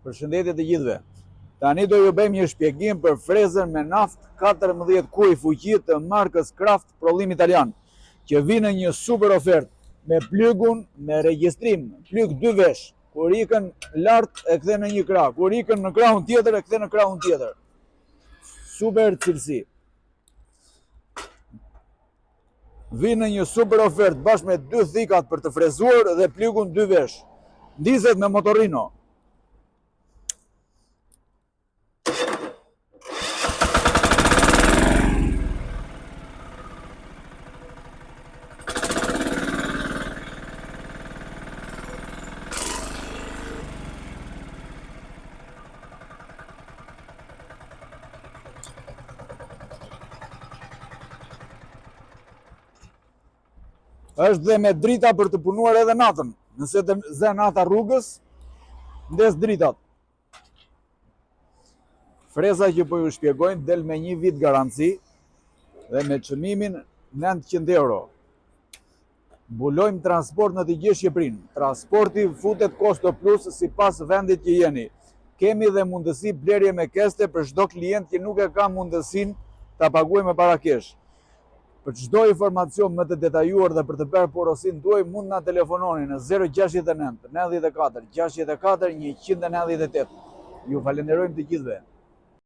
Përshëndetje të gjithëve. Tani do ju bëjmë një shpjegim për frezën me naftë 14 kuj fuqi të markës Kraft prodhim italian, që vjen në një super ofertë me plygun me regjistrim, plyg 2 vesh. Kur ikën lart e kthen në një krah, kur ikën në krahun tjetër e kthen në krahun tjetër. Super cilësi. Vjen në një super ofertë bashkë me 2 thikat për të frezuar dhe plygun 2 vesh. Ndizet me motorino. Është dhe me drita për të punuar edhe natën. Nëse të zë nata rrugës, ndes dritat. Freza që po ju shpjegojnë del me 1 vit garanci dhe me çmimin 900 euro. Mbulojmë transport në të gjithë Shqipërinë. Transporti futet kosto plus sipas vendit që jeni. Kemi dhe mundësi blerje me keste për çdo klient që nuk e ka mundësinë ta paguajë me para kesh. Për çdo informacion më të detajuar dhe për të bërë porosin tuaj mund na telefononi në 069 94 64 198. Ju falenderojmë të gjithëve.